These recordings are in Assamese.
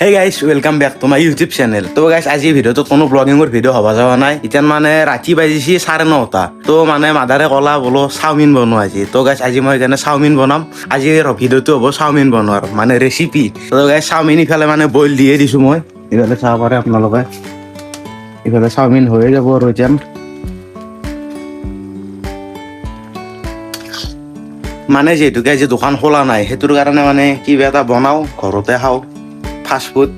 Hey guys, welcome back to my YouTube channel. তো guys আজি ভিডিওটো কোনো ব্লগিংৰ ভিডিও হবা যাৱা নাই। ইতান মানে ৰাতি বাজিছি 9:30। তো মানে মাদাৰে কলা বলো চাওমিন বনোৱা আজি। তো guys আজি মই এখানে চাওমিন বনাম। আজি ভিডিওটো হ'ব চাওমিন বনোৱাৰ মানে ৰেচিপি। তো guys চাওমিন ইফালে মানে বইল দিয়ে দিছো মই। ইফালে চাব পাৰে আপোনালোকে। ইফালে চাওমিন হৈ যাব আৰু ইতান। মানে যেহেতু আজি দোকান খোলা নাই হেতুৰ কাৰণে মানে কিবা এটা বনাও ঘৰতে খাও ফাষ্ট ফুড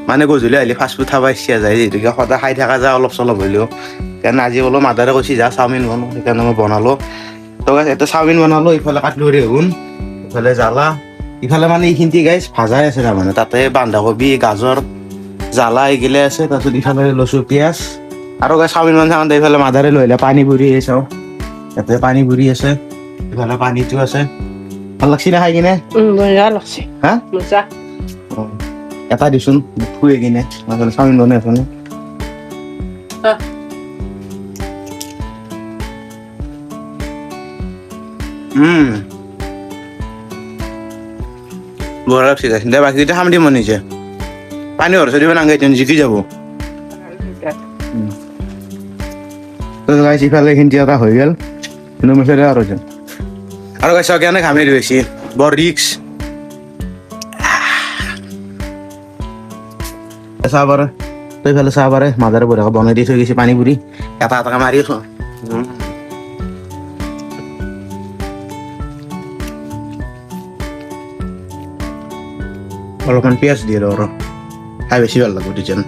মানে গধূলি আহিলে ফাষ্ট ফুড খাব ইচ্ছা যায় যেহেতু সদায় খাই থকা যায় অলপ চলপ হ'লেও কাৰণ আজি অলপ মাদাৰে কৈছি যা চাওমিন বনাওঁ সেইকাৰণে মই বনালো তো গাইছ এটা চাওমিন বনালো ইফালে কাটলো ৰেহুন ইফালে জ্বালা ইফালে মানে এইখিনি গাইছ ভাজাই আছে তাৰমানে তাতে বন্ধাকবি গাজৰ জ্বালা এইগিলা আছে তাৰপিছত ইফালে লচু পিঁয়াজ আৰু গাইছ চাওমিন বনাওঁতে ইফালে মাদাৰে লৈ আহিলে পানী বুৰি চাওঁ ইয়াতে পানী বুৰি আছে ইফালে পানীটো আছে ভাল লাগছি না খাই কিনে মজা লাগছে হা মজা এটা দিছোন ফুয়ে কিনে মানে চাওমিন বনাই আছো বড় লাগছে গাছ দে বাকি খাম দি মনে যে পানি হরছে দিবেন আগে তেন জিকি যাব তো গাইস ইফালে হিন্দি এটা হয়ে গেল কিন্তু মশলা আর হচ্ছে আর গাইস কেন খামে রয়েছি বড় রিক্স সাবারে তো ইফালে সাবারে মাদারে বড় বনাই দিয়ে থৈ গেছি পানী পুৰি এটা এটা মাৰি আছো অলপমান পিঁয়াজ দিয়ে আৰু খাই বেছি ভাল লাগিব ডিজাইন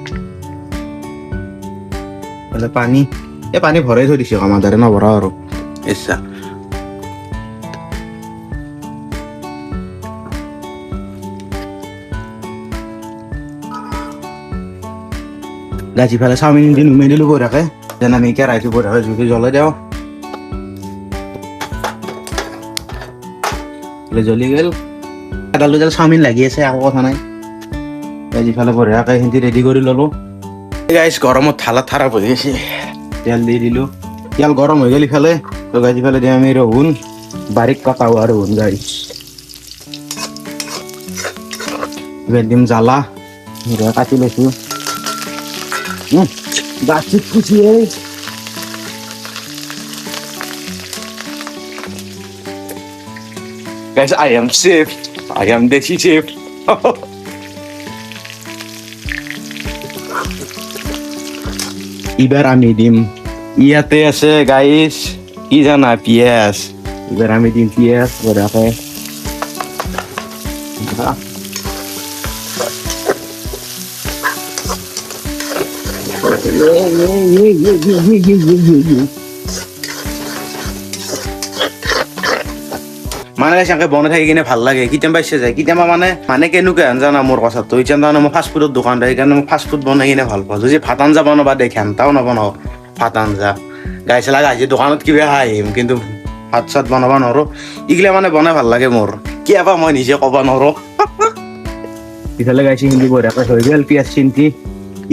পানী এই পানী ভৰাই থৈ দিছে মাদাৰে নভৰা আৰু ইচ্ছা গাছি ফেলে চাওমিন দি নুমাই দিলো বঢ়িয়াকে যেন আমি কেৰাহীটো বঢ়িয়াকে জুইটো জ্বলাই দিওঁ জ্বলি গেল এডাল দুডাল চাওমিন লাগি আছে একো কথা নাই গাছি ফেলে বঢ়িয়াকে সিহঁতি ৰেডি কৰি ললো গাইছ গৰমত থালাত থাৰা হৈ গৈছে তেল দি দিলো তেল গৰম হৈ গেল ইফালে তো গাছি ফেলে দিম আমি ৰহুন বাৰীক কটা হোৱা ৰহুন গাইছ এবাৰ দিম জ্বালা কাটি লৈছো That's it, guys, I am safe. I am the chef. Ibar আমি দিম ইয়াতে আছে গাইস কি জানা পিয়াজ এবার আমি দিম পিয়াজ বড়াকে মানে চাকে বনাই থাকি কিনে ভাল লাগে কেতিয়াবা ইচ্ছা যায় কেতিয়াবা মানে কেনেকুৱা জানা মোৰ কথাটো এতিয়া তাৰমানে মই ফাষ্ট ফুডৰ দোকান দিয়ে সেইকাৰণে মই ফাষ্ট ফুড বনাই কিনে ভাল পাওঁ যদি ভাত আঞ্জা বনাবা দে ঘেণ্টাও নবনাওঁ ভাত আঞ্জা গাইছ লাগে আজি দোকানত কিবা খাই আহিম কিন্তু ভাত চাত বনাব নোৱাৰোঁ এইগিলা মানে বনাই ভাল লাগে মোৰ কিয়াবা মই নিজে ক'ব নোৱাৰোঁ ইফালে গাইছে হিন্দি বঢ়িয়াকৈ হৈ গ'ল পিঁয়াজ চিন্তি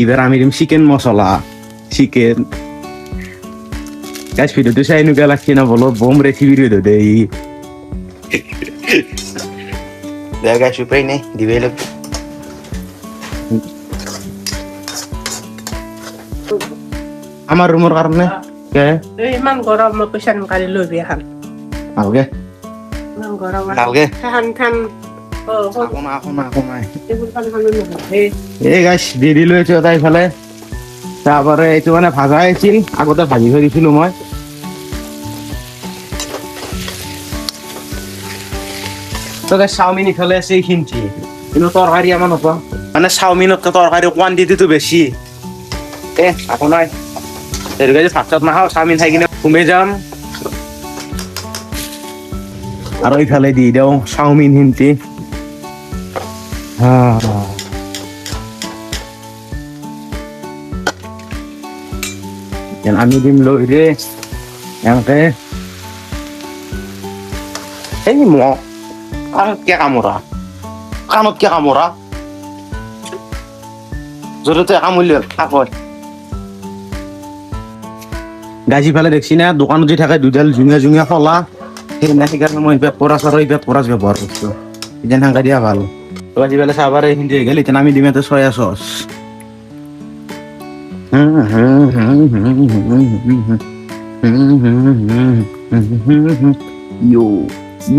এবাৰ আমি দিম চিকেন মশলা চিকেন গাইস ভিডিওটো চাই এনেকুৱা লাগছে না বলো বোম রেসিপি ভিডিও দেই দেখ গাইস উপায় নেই দিবেই লাগবে আমার রুমের কারণে কে ইমান গৰম মই পইচা কালি লৈ বিয়া খাম ভালকে ইমান গৰম ভালকে খান খান এই গাইস দি দিলো এটা ইফালে তারপরে এইটো মানে ভাজা আছিল আগতে ভাজি থৈ দিছিলো মই তো গাইস চাওমিন ইফালে আছে এইখিনিতে কিন্তু তৰকাৰী আমাৰ নপাওঁ মানে চাওমিনতকৈ তৰকাৰী কোৱান্টিটিটো বেছি একো নাই তেনেকৈ যে ভাত চাত নাখাওঁ চাওমিন খাই কিনে ঘুমাই যাম আৰু ইফালে দি দিওঁ চাওমিন সিহঁতি আমি দিম লৈ ৰে এনেকে এই কাণত কিয় কামোৰা য'তে কামুৰিলে থাকয় গাজি ফালে দেখছি না দোকানত যে থাকে দুডাল জুঙীয়া জুঙীয়া ফলা সেইকাৰণে মই পেট পৰা ব্যৱহাৰ কৰিছো যেন সাংকা দিয়া ভাল তো আজি বেলা চাবাৰ হিন্দি হৈ গ'ল এতিয়া আমি দিম এটা চয়া চচ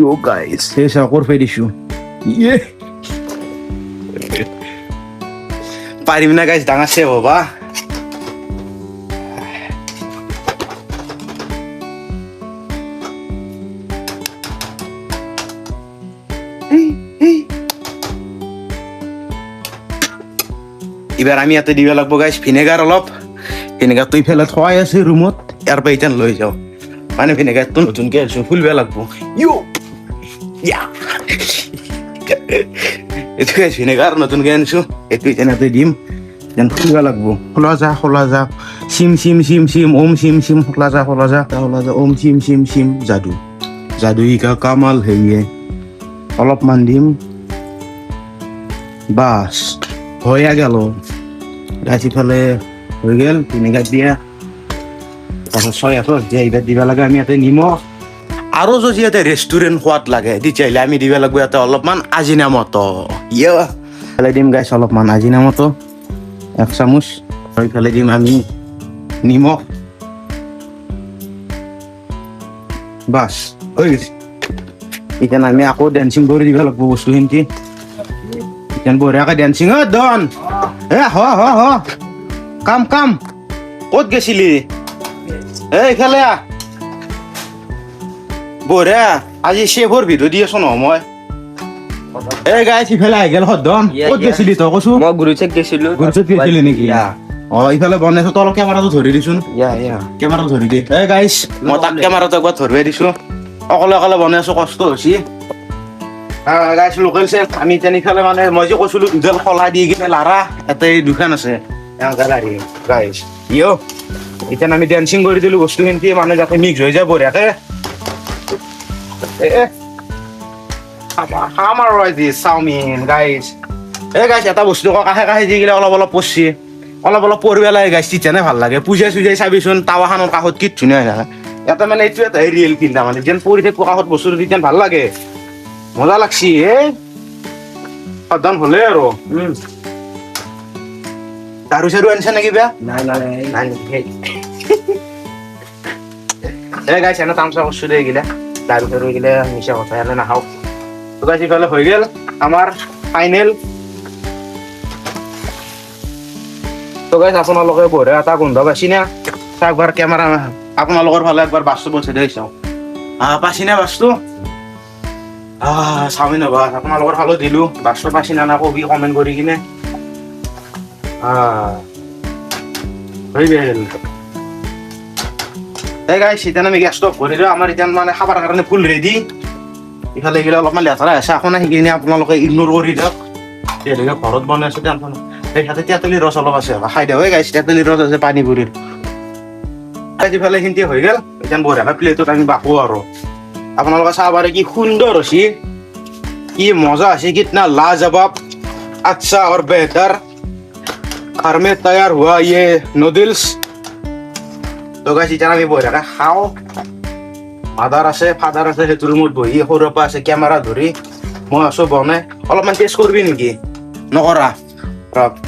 Yo guys, সেই চাকৰ ফে দিছো পাৰিম না গাইজ ডাঙৰ চেভ হ'বা এবাৰ আমি ইয়াতে দিব লাগিব গাইজ ভিনেগাৰ অলপ ভিনেগাৰটো ইফালে থোৱাই আছে ৰুমত ইয়াৰ পৰা এতিয়া লৈ যাওঁ মানে ভিনেগাৰটো নতুনকৈ আনিছোঁ ফুলব লাগিব এইটো গাইজ ভিনেগাৰ নতুনকৈ আনিছোঁ এইটো এতিয়া দিম যেন ফুলব লাগিব খোলা যা চিম ওম চিম খোলা যা ওম চিম যাদু ইকা কামাল হেৰিয়ে অলপমান দিম বাছ হয়ে গেল গাছ ইফালে হৈ গেল ভিনেগাৰ দিয়া তাৰপিছত চয়া চচ দিয়া এইবাৰ দিব লাগে আমি ইয়াতে নিমখ আৰু যদি ইয়াতে ৰেষ্টুৰেণ্ট সোৱাদ লাগে তেতিয়াহ'লে আমি দিব লাগিব ইয়াতে অলপমান আজিনামতো ইফালে দিম গাইছ অলপমান আজিনামতো 1 চামুচ আৰু ইফালে দিম আমি নিমখ বাছ হৈ গৈছে এতিয়া আমি আকৌ ডেন্সিং কৰি দিব লাগিব বস্তুখিনি এতিয়া বঢ়িয়াকৈ ডেন্সিং ডন হ কাম ক'ত গৈছিলি এইফালে বঢ়িয়া আজি চেভৰ ভিডিঅ' দি আছো নহয় মই এই গাইছ ইফালে আহি গেল সদন ক'ত গৈছিলি তই কৈছো মই গুৰুচেক গৈছিলো গৈছিলি নেকি ইফালে বনাইছো তই অলপ কেমেৰাটো ধৰি দিছোন কেমেৰাটো ধৰি দে এই গাইছ মই তাক কেমেৰাটো একবাৰ ধৰিব দিছো অকলে বনাই আছো কষ্ট হৈছে গাইছ লোকেল চেফ আমি তেনেফালে মানে মই যে কৈছিলো দুডাল খলা দি কিনে লাৰা এটা দোকান আছে গাইছ এতিয়া আমি ডেন্সিং কৰি দিলো বস্তুখিনি মানে যাতে মিক্স হৈ যায় বঢ়িয়াকে খাম আৰু আজি চাওমিন গাইছ গাইছ এটা বস্তু কাষে দি গেলে অলপ পৰছি অলপ পৰিব লাগে গাইছ তেতিয়ানে ভাল লাগে পূজাই চাবিচোন টাৱাখনৰ কাষত কি ধুনীয়া হৈ থাকে এটা মানে এইটো এটা ৰিয়েল পিন্ধা মানে যেন পৰি থাকিব কাষত বস্তুটো তেতিয়া ভাল লাগে মজা লাগছি সাৱধান হলে আৰু দাৰু চাৰু আনিছে নেকি বেয়া নাই গাইছ এনে তামচা কৰছো দে এইগিলা দাৰু চাৰু এইগিলা মিছা কথা এনে নাখাওঁ তো গাইছ ইফালে হৈ গেল আমাৰ ফাইনেল তো গাইছ আপোনালোকে বঢ়িয়া এটা গোন্ধ পাইছি না একবাৰ কেমেৰা আপোনালোকৰ ফালে একবাৰ বাছটো পঠাই দি চাওঁ পাইছি না বাছটো চাওমিন হ'ব আপোনালোকৰ ফালে দিলো বাছটো পাইছি না কবি কমেণ্ট কৰি কিনে হৈ গেল গাইছ এতিয়া আমি গেছটো অফ কৰিলো আমাৰ এতিয়া মানে খাবৰ কাৰণে ফুল ৰেডি ইফালে গেলে অলপমান লেতেৰা আছে আকৌ সেইখিনি আপোনালোকে ইগনোৰ কৰি দিয়ক তেওঁলোকে ঘৰত বনাইছো টেনচন এই হাতে তেঁতুলিৰ ৰস অলপ আছে খাই দিয়ক গাইছ তেঁতুলিৰ ৰস আছে পানী পুৰিৰ ইফালে সেইখিনি হৈ গেল এতিয়া বঢ়িয়াকৈ প্লেটত আমি বাকো আৰু আপোনালোকে চাব পাৰে কি সুন্দৰ হৈছে কি মজা আছে কিतना लाजवाब अच्छा और बेहतर घर में तैयार हुआ ये नूडल्स তো গাইছ এতিয়া আমি বঢ়িয়াকৈ খাওঁ মাদাৰ আছে ফাদাৰ আছে সেইটো ৰুমত বহি সৰুৰ পৰা আছে কেমেৰা ধৰি মই আছো বনাই অলপমান টেষ্ট কৰিবি নেকি নকৰা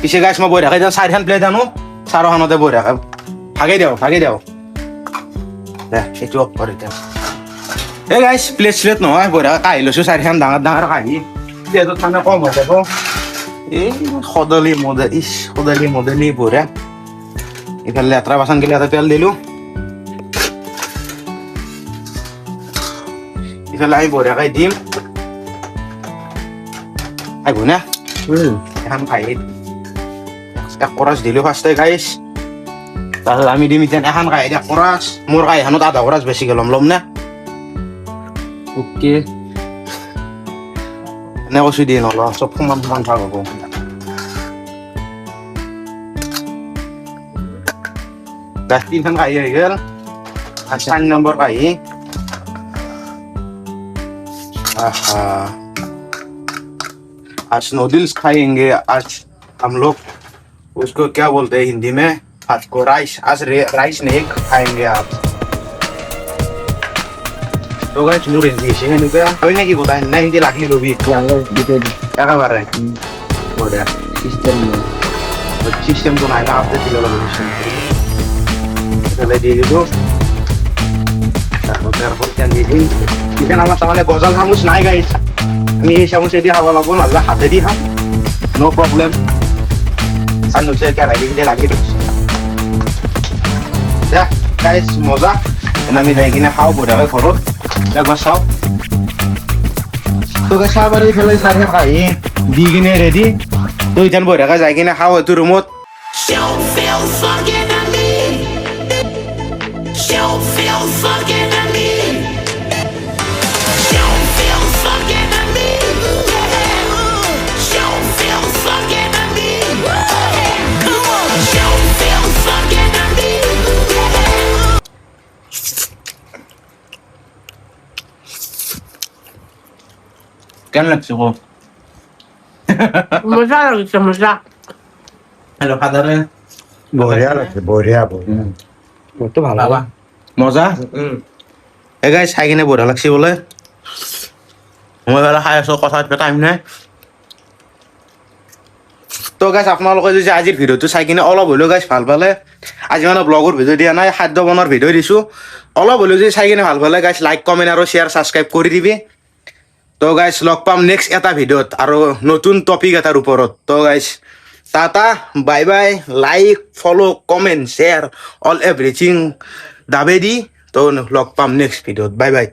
পিছে গাইছ মই বঢ়িয়াকৈ যাওঁ 4খন প্লেট আনো 4খনতে বঢ়িয়াকৈ ভাগি দিওঁ দে সেইটো অফ কৰি এতিয়া গাইছ প্লেট নহয় বঢ়িয়াকৈ কাঢ়ি লৈছো 4খন ডাঙৰ কাঢ়ি প্লেটত মানে কম হৈ যাব সদালি মডেলি বঢ়িয়া ইফালে লেতেৰা বাচন গিলা এটা তেল দিলো ইফালে আমি বঢ়িয়াকৈ দিম আহিব না এখন কাঢ়ি এক কৰাচ দিলো ফাৰ্ষ্টে গাইছ তাৰপিছত আমি দিম এতিয়া এখন কাঢ়ি এক কৰাচ মোৰ কাঢ়িখনত আধা কৰাচ বেছিকৈ ল'ম না অ'কে এনে কৈছো দিয়ে নলওঁ চব সমান ভাগ হ'ব গাছ 3খন কাঢ়ি হৈ গেল 4 নম্বৰ কাঢ়ি आज नूडल्स खाएंगे आज हम लोग उसको क्या बोलते हैं हिंदी में आज को राइस आज राइस नहीं खाएंगे आप তো গাইস মোৰ ৰেডি হৈছে এনেকুৱা হয় নেকি গোটাই নাই হিন্দি লাগি লবি একেবাৰে বঢ়িয়া সিস্টেমটো নাই না আপডেট দিব লাগিব তাহলে দিয়ে দিব তারপর কেন দিয়ে দিই এখানে আমার তাহলে গজাল চামচ নাই গাইস আমি এই চামচে দিয়ে খাওয়া লাগবো নাহলে হাতে দিয়ে খাম নো প্রবলেম আর নুচে কেরাই দিয়ে লাগিয়ে দিচ্ছি দেখ গাইস মজা আমি যাই কিনে খাও বড় হয় ঘরত একবার চাও তোকে চাহ বাড়ি ফেলে চাহে খাই দি কিনে রেডি তো ইথান বঢ়িয়াকে যাই কিনে খাও এইটো ৰুমত She'll feel fucking at me. She'll feel fucking at me. She'll feel fucking at me. She'll feel fucking at me. Come on. She'll feel fucking at me. কেন লাগছে গো মজা লাগছে মজা হ্যালো ফাদারে বঢ়িয়া লাগছে বঢ়িয়া বঢ়িয়া মোৰতো ভাল বাবা মজা এই গাইছ খাই কিনে বঢ়িয়া লাগছে বোলে মই বাৰু খাই আছো কথা পাতিব টাইম নাই তো গাইছ আপোনালোকে যদি আজিৰ ভিডিঅ'টো চাই কিনে অলপ হ'লেও গাইছ ভাল পালে আজি মানে ব্লগৰ ভিডিঅ' দিয়া নাই খাদ্য বনোৱাৰ ভিডিঅ' দিছোঁ অলপ হ'লেও যদি চাই কিনে ভাল পালে গাইছ লাইক কমেণ্ট আৰু শ্বেয়াৰ ছাবস্ক্ৰাইব কৰি দিবি তো গাইছ লগ পাম নেক্সট এটা ভিডিঅ'ত আৰু নতুন টপিক এটাৰ ওপৰত তো গাইছ টাটা বাই বাই লাইক ফলো কমেণ্ট শ্বেয়াৰ অল এভৰিথিং দাবেদি তো লগ পাম নেক্সট ভিডিঅ'ত বাই বাই